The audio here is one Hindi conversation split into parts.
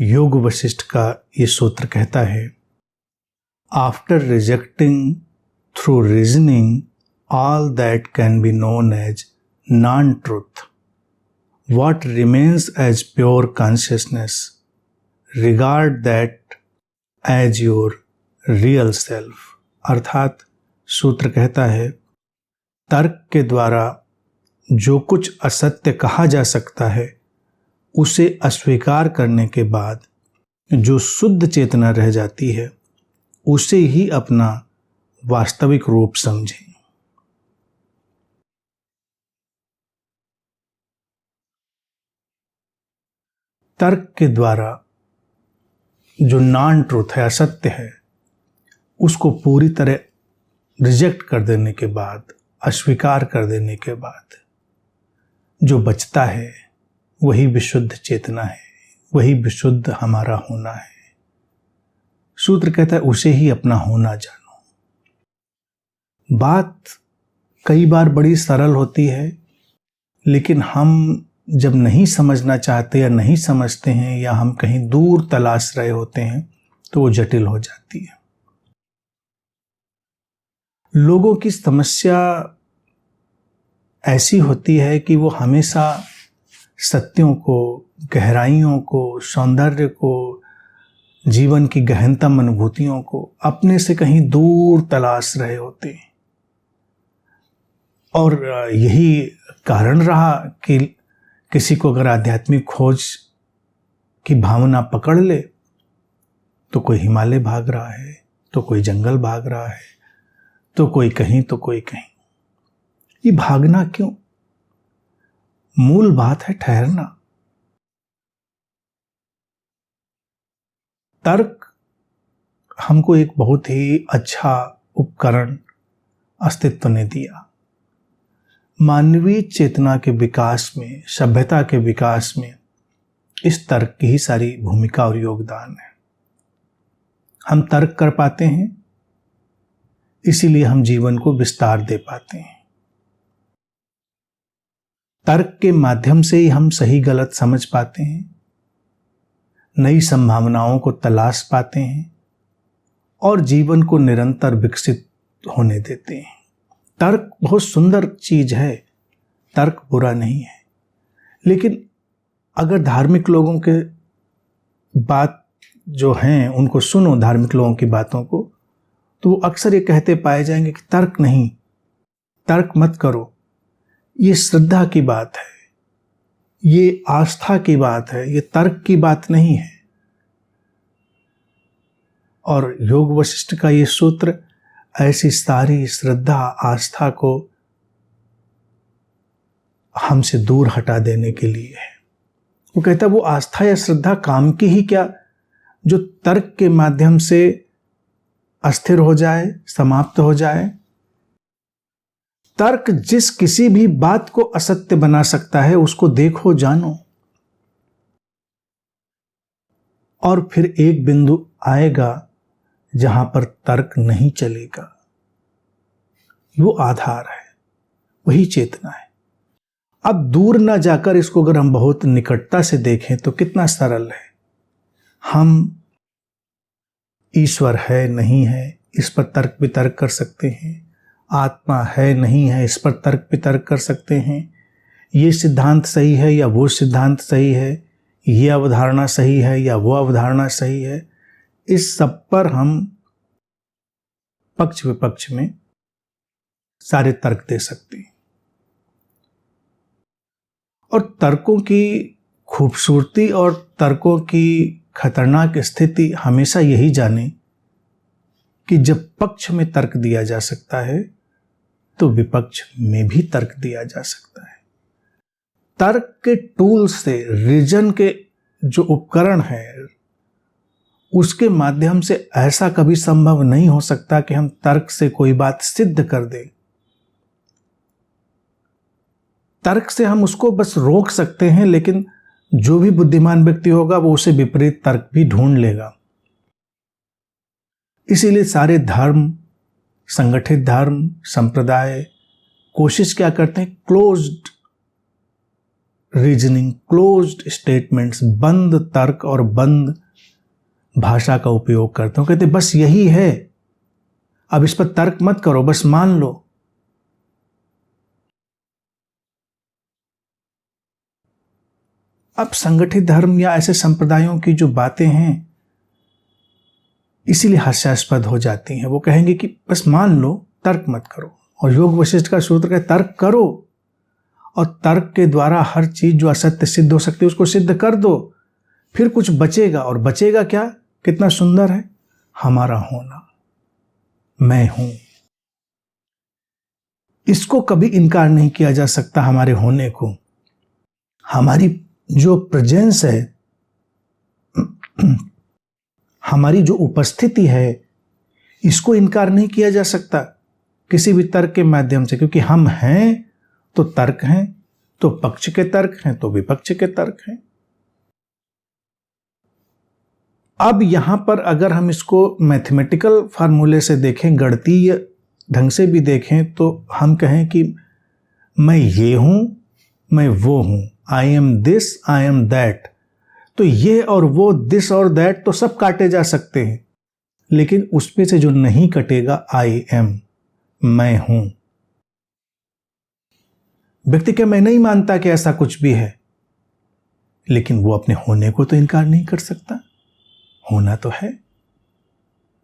योग वशिष्ठ का ये सूत्र कहता है, after rejecting through reasoning all that can be known as non-truth, what remains as pure consciousness, regard that as your real self। अर्थात सूत्र कहता है, तर्क के द्वारा जो कुछ असत्य कहा जा सकता है उसे अस्वीकार करने के बाद जो शुद्ध चेतना रह जाती है उसे ही अपना वास्तविक रूप समझें। तर्क के द्वारा जो नॉन ट्रूथ है, असत्य है, उसको पूरी तरह रिजेक्ट कर देने के बाद, अस्वीकार कर देने के बाद जो बचता है वही विशुद्ध चेतना है, वही विशुद्ध हमारा होना है। सूत्र कहता है उसे ही अपना होना जानो। बात कई बार बड़ी सरल होती है, लेकिन हम जब नहीं समझना चाहते या नहीं समझते हैं या हम कहीं दूर तलाश रहे होते हैं तो वो जटिल हो जाती है। लोगों की समस्या ऐसी होती है कि वो हमेशा सत्यों को, गहराइयों को, सौंदर्य को, जीवन की गहनतम अनुभूतियों को अपने से कहीं दूर तलाश रहे होते हैं। और यही कारण रहा कि किसी को अगर आध्यात्मिक खोज की भावना पकड़ ले तो कोई हिमालय भाग रहा है, तो कोई जंगल भाग रहा है, तो कोई कहीं तो कोई कहीं। ये भागना क्यों? मूल बात है ठहरना। तर्क हमको एक बहुत ही अच्छा उपकरण अस्तित्व ने दिया। मानवीय चेतना के विकास में, सभ्यता के विकास में इस तर्क की ही सारी भूमिका और योगदान है। हम तर्क कर पाते हैं, इसीलिए हम जीवन को विस्तार दे पाते हैं। तर्क के माध्यम से ही हम सही गलत समझ पाते हैं, नई संभावनाओं को तलाश पाते हैं और जीवन को निरंतर विकसित होने देते हैं। तर्क बहुत सुंदर चीज है, तर्क बुरा नहीं है, लेकिन अगर धार्मिक लोगों के बात जो हैं उनको सुनो, धार्मिक लोगों की बातों को, तो वो अक्सर ये कहते पाए जाएंगे कि तर्क नहीं, तर्क मत करो, ये श्रद्धा की बात है, ये आस्था की बात है, ये तर्क की बात नहीं है। और योग वशिष्ठ का ये सूत्र ऐसी सारी श्रद्धा, आस्था को हमसे दूर हटा देने के लिए है। वो कहता है वो आस्था या श्रद्धा काम की ही क्या, जो तर्क के माध्यम से अस्थिर हो जाए, समाप्त हो जाए। तर्क जिस किसी भी बात को असत्य बना सकता है उसको देखो, जानो, और फिर एक बिंदु आएगा जहां पर तर्क नहीं चलेगा। वो आधार है, वही चेतना है। अब दूर ना जाकर इसको अगर हम बहुत निकटता से देखें तो कितना सरल है। हम ईश्वर है नहीं है इस पर तर्क वितर्क कर सकते हैं, आत्मा है नहीं है इस पर तर्क वितर्क कर सकते हैं, ये सिद्धांत सही है या वो सिद्धांत सही है, ये अवधारणा सही है या वो अवधारणा सही है। इस सब पर हम पक्ष विपक्ष में सारे तर्क दे सकते हैं। और तर्कों की खूबसूरती और तर्कों की खतरनाक स्थिति हमेशा यही जाने कि जब पक्ष में तर्क दिया जा सकता है तो विपक्ष में भी तर्क दिया जा सकता है। तर्क के टूल से, रीजन के जो उपकरण है, उसके माध्यम से ऐसा कभी संभव नहीं हो सकता कि हम तर्क से कोई बात सिद्ध कर दें। तर्क से हम उसको बस रोक सकते हैं, लेकिन जो भी बुद्धिमान व्यक्ति होगा वो उसे विपरीत तर्क भी ढूंढ लेगा। इसीलिए सारे धर्म, संगठित धर्म, संप्रदाय कोशिश क्या करते हैं, क्लोज्ड रीजनिंग, क्लोज्ड स्टेटमेंट्स, बंद तर्क और बंद भाषा का उपयोग करते हो। कहते बस यही है, अब इस पर तर्क मत करो, बस मान लो। अब संगठित धर्म या ऐसे संप्रदायों की जो बातें हैं इसीलिए हास्यास्पद हो जाती हैं। वो कहेंगे कि बस मान लो, तर्क मत करो। और योग वशिष्ठ का सूत्र कहता है तर्क करो, और तर्क के द्वारा हर चीज जो असत्य सिद्ध हो सकती है उसको सिद्ध कर दो, फिर कुछ बचेगा। और बचेगा क्या? कितना सुंदर है, हमारा होना, मैं हूं। इसको कभी इनकार नहीं किया जा सकता, हमारे होने को। हमारी जो प्रेजेंस है, हमारी जो उपस्थिति है, इसको इनकार नहीं किया जा सकता किसी भी तर्क के माध्यम से, क्योंकि हम हैं तो तर्क हैं, तो पक्ष के तर्क हैं तो विपक्ष के तर्क हैं। अब यहां पर अगर हम इसको मैथमेटिकल फार्मूले से देखें, गणितीय ढंग से भी देखें, तो हम कहें कि मैं ये हूं, मैं वो हूं, I am this, I am that, तो ये और वो, दिस और दैट तो सब काटे जा सकते हैं, लेकिन उसमें से जो नहीं कटेगा, आई एम, मैं हूं। व्यक्ति के मैं नहीं मानता कि ऐसा कुछ भी है, लेकिन वो अपने होने को तो इनकार नहीं कर सकता। होना तो है,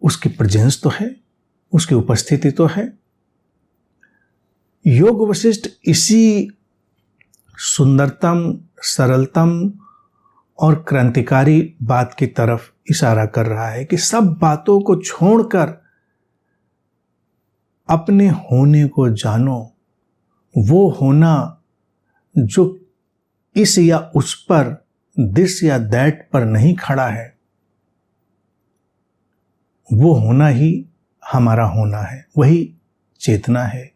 उसकी प्रेजेंस तो है, उसकी उपस्थिति तो है। योग वशिष्ठ इसी सुंदरतम, सरलतम और क्रांतिकारी बात की तरफ इशारा कर रहा है कि सब बातों को छोड़कर अपने होने को जानो। वो होना जो इस या उस पर, दिस या दैट पर नहीं खड़ा है, वो होना ही हमारा होना है। वही चेतना है,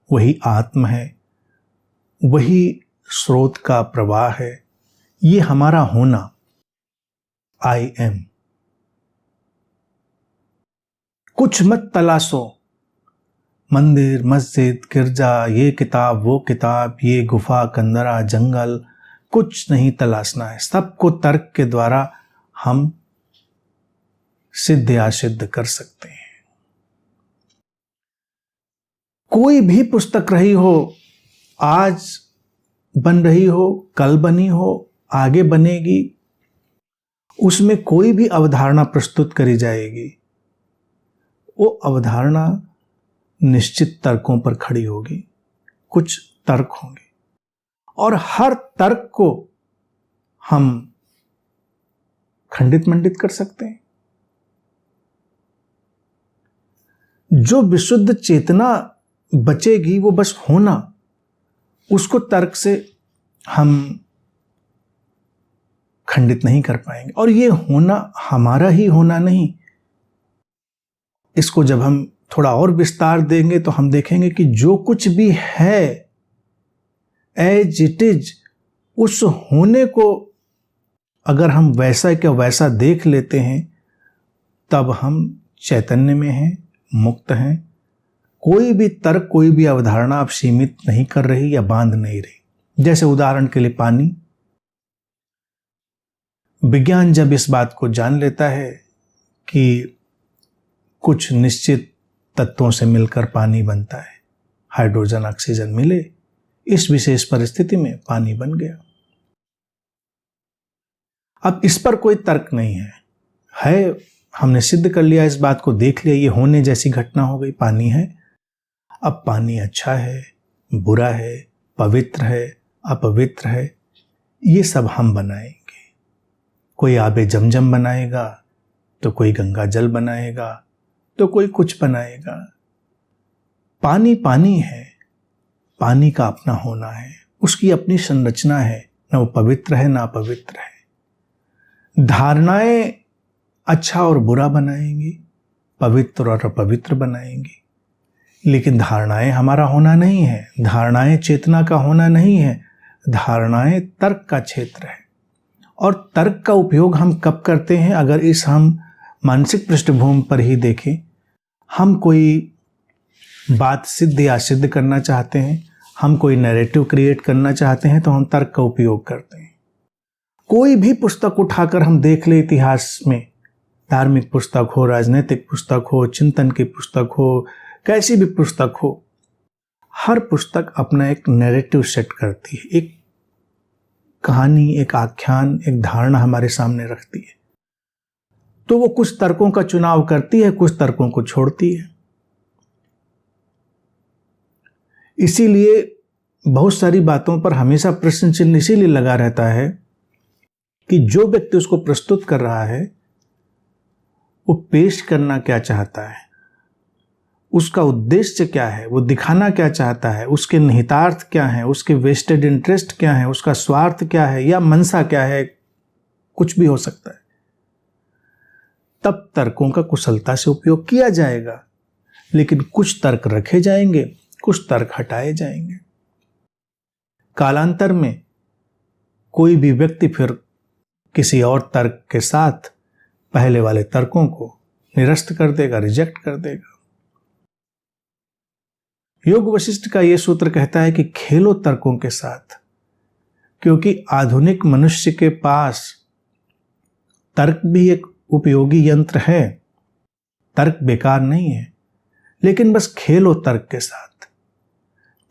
वही आत्म है, वही स्रोत का प्रवाह है। ये हमारा होना, आई एम। कुछ मत तलाशो, मंदिर, मस्जिद, गिरजा, ये किताब, वो किताब, ये गुफा, कंदरा, जंगल, कुछ नहीं तलाशना है। सबको तर्क के द्वारा हम सिद्ध या सिद्ध कर सकते हैं। कोई भी पुस्तक रही हो, आज बन रही हो, कल बनी हो, आगे बनेगी, उसमें कोई भी अवधारणा प्रस्तुत करी जाएगी, वो अवधारणा निश्चित तर्कों पर खड़ी होगी। कुछ तर्क होंगे और हर तर्क को हम खंडित मंडित कर सकते हैं। जो विशुद्ध चेतना बचेगी वो बस होना, उसको तर्क से हम खंडित नहीं कर पाएंगे। और ये होना हमारा ही होना नहीं, इसको जब हम थोड़ा और विस्तार देंगे तो हम देखेंगे कि जो कुछ भी है एज इट इज, उस होने को अगर हम वैसा क्या वैसा देख लेते हैं, तब हम चैतन्य में हैं, मुक्त हैं। कोई भी तर्क, कोई भी अवधारणा आप सीमित नहीं कर रही या बांध नहीं रही। जैसे उदाहरण के लिए पानी, विज्ञान जब इस बात को जान लेता है कि कुछ निश्चित तत्वों से मिलकर पानी बनता है, हाइड्रोजन, ऑक्सीजन मिले, इस विशेष परिस्थिति में पानी बन गया। अब इस पर कोई तर्क नहीं है, हमने सिद्ध कर लिया, इस बात को देख लिया, ये होने जैसी घटना हो गई, पानी है। अब पानी अच्छा है, बुरा है, पवित्र है, अपवित्र है, ये सब हम बनाएंगे। कोई आबे जमजम बनाएगा, तो कोई गंगा जल बनाएगा, तो कोई कुछ बनाएगा। पानी पानी है, पानी का अपना होना है, उसकी अपनी संरचना है, न वो पवित्र है ना अपवित्र है। धारणाएं अच्छा और बुरा बनाएंगी, पवित्र और अपवित्र बनाएंगी, लेकिन धारणाएं हमारा होना नहीं है, धारणाएं चेतना का होना नहीं है, धारणाएं तर्क का क्षेत्र है। और तर्क का उपयोग हम कब करते हैं? अगर इस हम मानसिक पृष्ठभूमि पर ही देखें, हम कोई बात सिद्ध या सिद्ध करना चाहते हैं, हम कोई नैरेटिव क्रिएट करना चाहते हैं तो हम तर्क का उपयोग करते हैं। कोई भी पुस्तक उठाकर हम देख ले इतिहास में, धार्मिक पुस्तक हो, राजनीतिक पुस्तक हो, चिंतन की पुस्तक हो, कैसी भी पुस्तक हो, हर पुस्तक अपना एक नैरेटिव सेट करती है, एक कहानी, एक आख्यान, एक धारणा हमारे सामने रखती है। तो वो कुछ तर्कों का चुनाव करती है, कुछ तर्कों को छोड़ती है। इसीलिए बहुत सारी बातों पर हमेशा प्रश्न चिन्ह इसीलिए लगा रहता है कि जो व्यक्ति उसको प्रस्तुत कर रहा है वो पेश करना क्या चाहता है, उसका उद्देश्य क्या है, वो दिखाना क्या चाहता है, उसके निहितार्थ क्या है, उसके वेस्टेड इंटरेस्ट क्या है, उसका स्वार्थ क्या है या मनसा क्या है, कुछ भी हो सकता है। तब तर्कों का कुशलता से उपयोग किया जाएगा, लेकिन कुछ तर्क रखे जाएंगे, कुछ तर्क हटाए जाएंगे। कालांतर में कोई भी व्यक्ति फिर किसी और तर्क के साथ पहले वाले तर्कों को निरस्त कर देगा, रिजेक्ट कर देगा। योग वशिष्ठ का यह सूत्र कहता है कि खेलो तर्कों के साथ, क्योंकि आधुनिक मनुष्य के पास तर्क भी एक उपयोगी यंत्र है, तर्क बेकार नहीं है, लेकिन बस खेलो तर्क के साथ।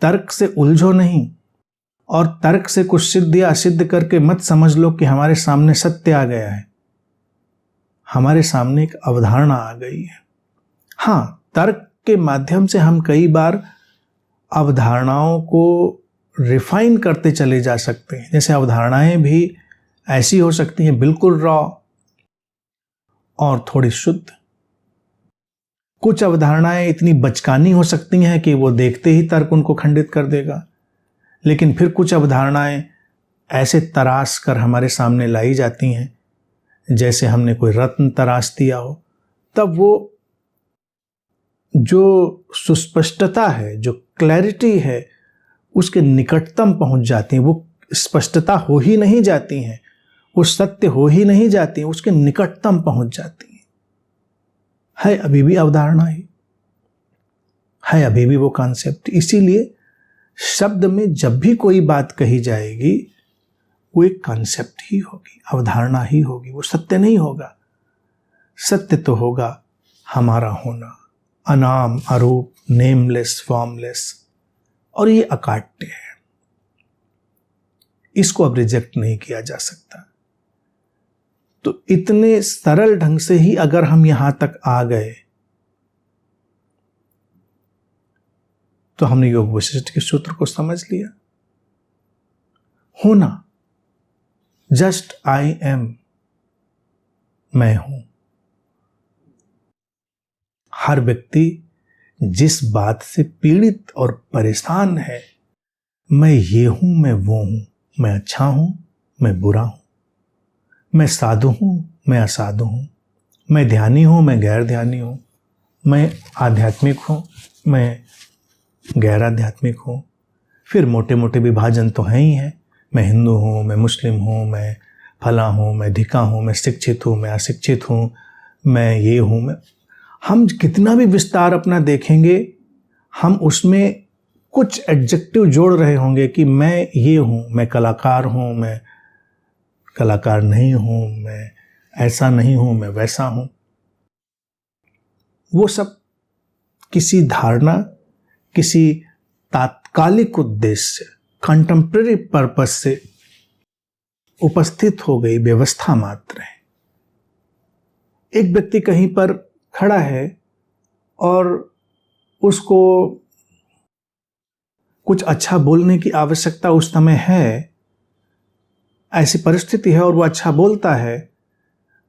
तर्क से उलझो नहीं और तर्क से कुछ सिद्ध या असिद्ध करके मत समझ लो कि हमारे सामने सत्य आ गया है। हमारे सामने एक अवधारणा आ गई है। हाँ, तर्क के माध्यम से हम कई बार अवधारणाओं को रिफाइन करते चले जा सकते हैं। जैसे अवधारणाएं भी ऐसी हो सकती हैं बिल्कुल रॉ और थोड़ी शुद्ध। कुछ अवधारणाएं इतनी बचकानी हो सकती हैं कि वो देखते ही तर्क उनको खंडित कर देगा, लेकिन फिर कुछ अवधारणाएं ऐसे तराश कर हमारे सामने लाई जाती हैं जैसे हमने कोई रत्न तराश दिया हो। तब वो जो सुस्पष्टता है, जो क्लैरिटी है, उसके निकटतम पहुंच जाती हैं। वो स्पष्टता हो ही नहीं जाती हैं, वो सत्य हो ही नहीं जाती हैं, उसके निकटतम पहुंच जाती हैं। है अभी भी अवधारणा ही है, अभी भी वो कॉन्सेप्ट। इसीलिए शब्द में जब भी कोई बात कही जाएगी वो एक कॉन्सेप्ट ही होगी, अवधारणा ही होगी, वो सत्य नहीं होगा। सत्य तो होगा हमारा होना, अनाम, अरूप, नेमलेस, फॉर्मलेस, और ये अकाट्य है। इसको अब रिजेक्ट नहीं किया जा सकता। तो इतने सरल ढंग से ही अगर हम यहां तक आ गए तो हमने योग वशिष्ठ के सूत्र को समझ लिया। होना, जस्ट आई एम, मैं हूं। हर व्यक्ति जिस बात से पीड़ित और परेशान है, मैं ये हूं, मैं वो हूं, मैं अच्छा हूं, मैं बुरा हूं, मैं साधु हूं, मैं असाधु हूं, मैं ध्यानी हूं, मैं गैर ध्यानी हूं, मैं आध्यात्मिक हूं, मैं गैर आध्यात्मिक हूं। फिर मोटे मोटे विभाजन तो हैं ही हैं, मैं हिंदू हूं, मैं मुस्लिम हूं, मैं फला हूं, मैं धिका हूं, मैं शिक्षित हूं, मैं अशिक्षित हूं, मैं ये हूं, मैं। हम कितना भी विस्तार अपना देखेंगे, हम उसमें कुछ एडजेक्टिव जोड़ रहे होंगे कि मैं ये हूं, मैं कलाकार हूं, मैं कलाकार नहीं हूं, मैं ऐसा नहीं हूं, मैं वैसा हूं। वो सब किसी धारणा, किसी तात्कालिक उद्देश्य, कंटेम्परेरी पर्पस से उपस्थित हो गई व्यवस्था मात्र है। एक व्यक्ति कहीं पर खड़ा है और उसको कुछ अच्छा बोलने की आवश्यकता उस समय है, ऐसी परिस्थिति है और वो अच्छा बोलता है,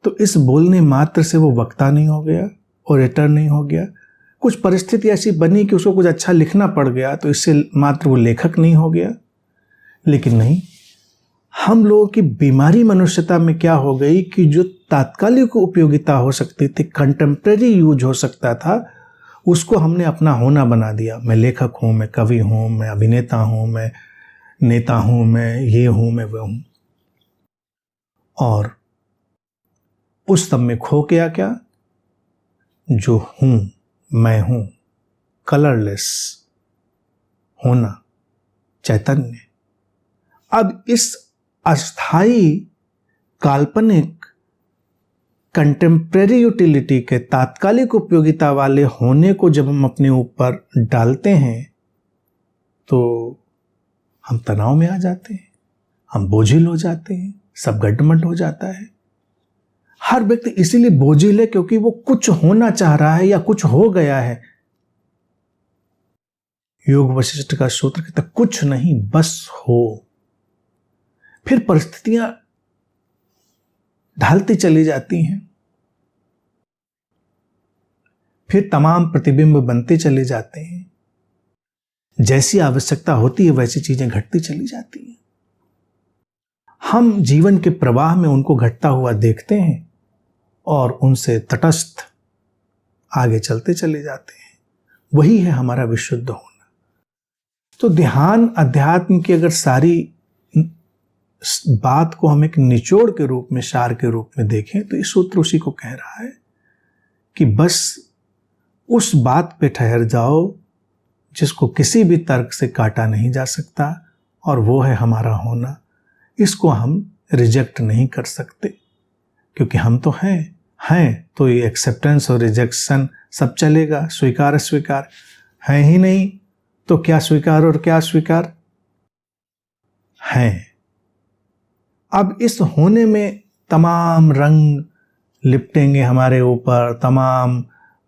तो इस बोलने मात्र से वो वक्ता नहीं हो गया, ओरेटर नहीं हो गया। कुछ परिस्थिति ऐसी बनी कि उसको कुछ अच्छा लिखना पड़ गया, तो इससे मात्र वो लेखक नहीं हो गया। लेकिन नहीं, हम लोगों की बीमारी मनुष्यता में क्या हो गई कि जो तात्कालिक उपयोगिता हो सकती थी, कंटेम्परेरी यूज हो सकता था, उसको हमने अपना होना बना दिया। मैं लेखक हूं, मैं कवि हूं, मैं अभिनेता हूं, मैं नेता हूं, मैं ये हूं, मैं वो हूं। और उस सब में खो गया क्या? जो हूं, मैं हूं, कलरलेस होना, चैतन्य। अब इस अस्थाई, काल्पनिक, कंटेम्प्रेरी यूटिलिटी के तात्कालिक उपयोगिता वाले होने को जब हम अपने ऊपर डालते हैं तो हम तनाव में आ जाते हैं, हम बोझिल हो जाते हैं, सब गड्ढमड्ढ हो जाता है। हर व्यक्ति इसीलिए बोझिल है क्योंकि वो कुछ होना चाह रहा है या कुछ हो गया है। योग वशिष्ठ का सूत्र कहता है कुछ नहीं बस हो। फिर परिस्थितियां ढलती चली जाती हैं, फिर तमाम प्रतिबिंब बनते चले जाते हैं, जैसी आवश्यकता होती है वैसी चीजें घटती चली जाती हैं। हम जीवन के प्रवाह में उनको घटता हुआ देखते हैं और उनसे तटस्थ आगे चलते चले जाते हैं। वही है हमारा विशुद्ध होना। तो ध्यान अध्यात्म की अगर सारी बात को हम एक निचोड़ के रूप में, सार के रूप में देखें तो इस सूत्र उसी को कह रहा है कि बस उस बात पे ठहर जाओ जिसको किसी भी तर्क से काटा नहीं जा सकता, और वो है हमारा होना। इसको हम रिजेक्ट नहीं कर सकते क्योंकि हम तो हैं तो ये एक्सेप्टेंस और रिजेक्शन सब चलेगा, स्वीकार अस्वीकार है ही नहीं तो क्या स्वीकार और क्या अस्वीकार है। अब इस होने में तमाम रंग लिपटेंगे हमारे ऊपर, तमाम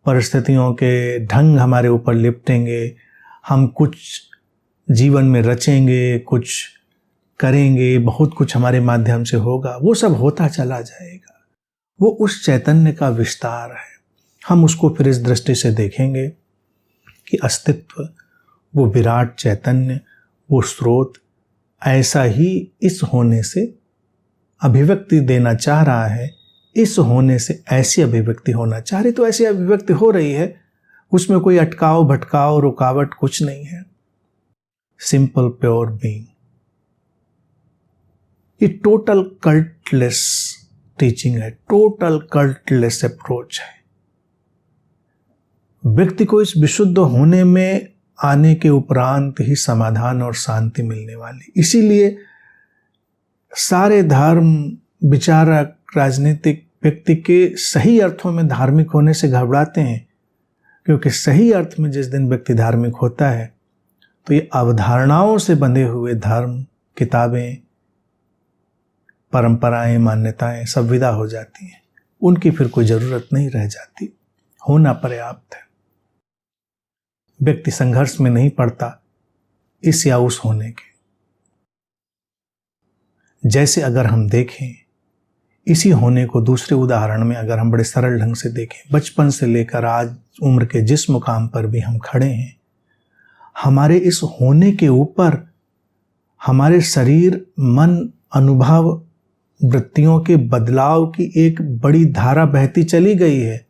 परिस्थितियों के ढंग हमारे ऊपर लिपटेंगे। हम कुछ जीवन में रचेंगे, कुछ करेंगे, बहुत कुछ हमारे माध्यम से होगा। वो सब होता चला जाएगा। वो उस चैतन्य का विस्तार है। हम उसको फिर इस दृष्टि से देखेंगे कि अस्तित्व, वो विराट चैतन्य, वो स्रोत ऐसा ही इस होने से अभिव्यक्ति देना चाह रहा है, इस होने से ऐसी अभिव्यक्ति होना चाह रही, तो ऐसी अभिव्यक्ति हो रही है। उसमें कोई अटकाव भटकाव रुकावट कुछ नहीं है। Simple pure being. ये टोटल कल्टलेस टीचिंग है, टोटल कल्टलेस अप्रोच है। व्यक्ति को इस विशुद्ध होने में आने के उपरांत ही समाधान और शांति मिलने वाली। इसीलिए सारे धर्म, विचारक, राजनीतिक व्यक्ति के सही अर्थों में धार्मिक होने से घबराते हैं, क्योंकि सही अर्थ में जिस दिन व्यक्ति धार्मिक होता है तो ये अवधारणाओं से बंधे हुए धर्म, किताबें, परंपराएं, मान्यताएं सब विदा हो जाती हैं। उनकी फिर कोई जरूरत नहीं रह जाती। होना पर्याप्त है। व्यक्ति संघर्ष में नहीं पड़ता इस या उस होने के। जैसे अगर हम देखें इसी होने को दूसरे उदाहरण में, अगर हम बड़े सरल ढंग से देखें, बचपन से लेकर आज उम्र के जिस मुकाम पर भी हम खड़े हैं, हमारे इस होने के ऊपर हमारे शरीर, मन, अनुभव, वृत्तियों के बदलाव की एक बड़ी धारा बहती चली गई है,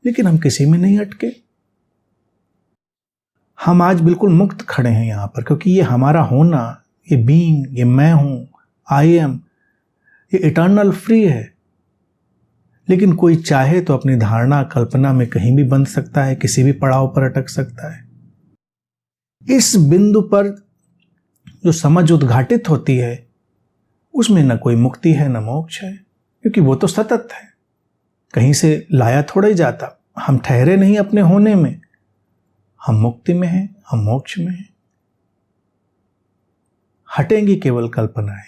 लेकिन हम किसी में नहीं अटके। हम आज बिल्कुल मुक्त खड़े हैं यहां पर, क्योंकि ये हमारा होना, ये बीइंग, ये मैं हूं, आई एम, ये इटर्नल फ्री है। लेकिन कोई चाहे तो अपनी धारणा, कल्पना में कहीं भी बंध सकता है, किसी भी पड़ाव पर अटक सकता है। इस बिंदु पर जो समझ उद्घाटित होती है उसमें न कोई मुक्ति है न मोक्ष है, क्योंकि वो तो सतत है, कहीं से लाया थोड़ा ही जाता। हम ठहरे नहीं अपने होने में, हम मुक्ति में हैं, हम मोक्ष में हैं। हटेंगी केवल कल्पनाएं,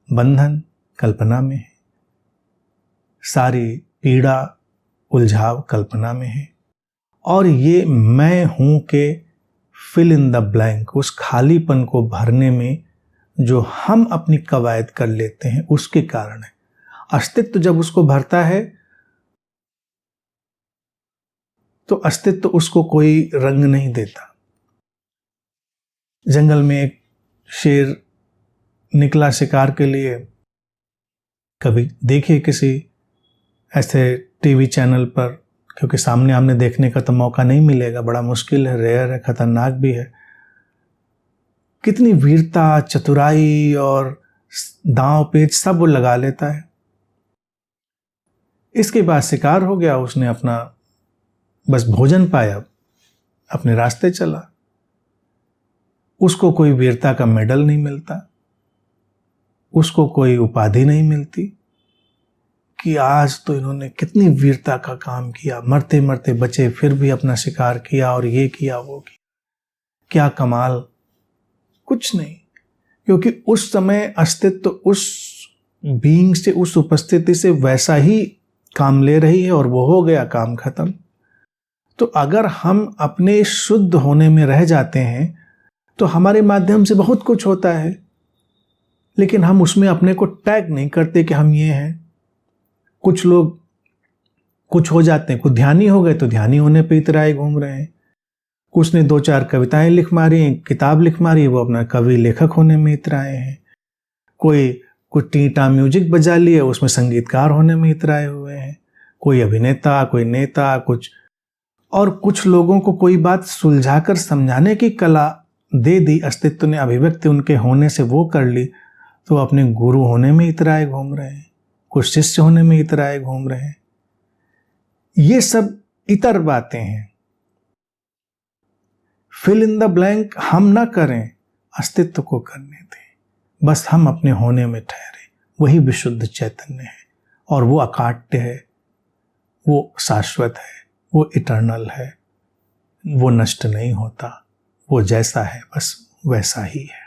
बंधन कल्पना में है, सारी पीड़ा उलझाव कल्पना में है। और ये मैं हूं के फिल इन द ब्लैंक, उस खालीपन को भरने में जो हम अपनी कवायद कर लेते हैं उसके कारण है। अस्तित्व जब उसको भरता है तो अस्तित्व उसको कोई रंग नहीं देता। जंगल में एक शेर निकला शिकार के लिए, कभी देखिए किसी ऐसे टीवी चैनल पर, क्योंकि सामने आमने देखने का तो मौका नहीं मिलेगा, बड़ा मुश्किल है, रेयर है, खतरनाक भी है। कितनी वीरता, चतुराई और दांव पेच सब वो लगा लेता है। इसके बाद शिकार हो गया, उसने अपना बस भोजन पाया, अपने रास्ते चला। उसको कोई वीरता का मेडल नहीं मिलता, उसको कोई उपाधि नहीं मिलती कि आज तो इन्होंने कितनी वीरता का काम किया, मरते मरते बचे फिर भी अपना शिकार किया और ये किया वो किया, क्या कमाल। कुछ नहीं, क्योंकि उस समय अस्तित्व उस बीइंग से, उस उपस्थिति से वैसा ही काम ले रही है और वो हो गया, काम खत्म। तो अगर हम अपने शुद्ध होने में रह जाते हैं तो हमारे माध्यम से बहुत कुछ होता है, लेकिन हम उसमें अपने को टैग नहीं करते कि हम ये हैं। कुछ लोग कुछ हो जाते हैं, कुछ ध्यानी हो गए तो ध्यानी होने पे इतराए घूम रहे हैं, कुछ ने 2-4 कविताएं लिख मारी, किताब लिख मारी, वो अपना कवि लेखक होने में इतराए हैं, कोई कुछ टीटा म्यूजिक बजा लिए उसमें संगीतकार होने में इतराए हुए हैं, कोई अभिनेता, कोई नेता, कुछ। और कुछ लोगों को कोई बात सुलझाकर समझाने की कला दे दी, अस्तित्व ने अभिव्यक्ति उनके होने से वो कर ली, तो अपने गुरु होने में इतराए घूम रहे हैं, कुछ शिष्य होने में इतराए घूम रहे हैं। ये सब इतर बातें हैं। फिल इन द ब्लैंक हम ना करें, अस्तित्व को करने दें। बस हम अपने होने में ठहरे, वही विशुद्ध चैतन्य है और वो अकाट्य है, वो शाश्वत है, वो इटर्नल है, वो नष्ट नहीं होता, वो जैसा है बस वैसा ही है।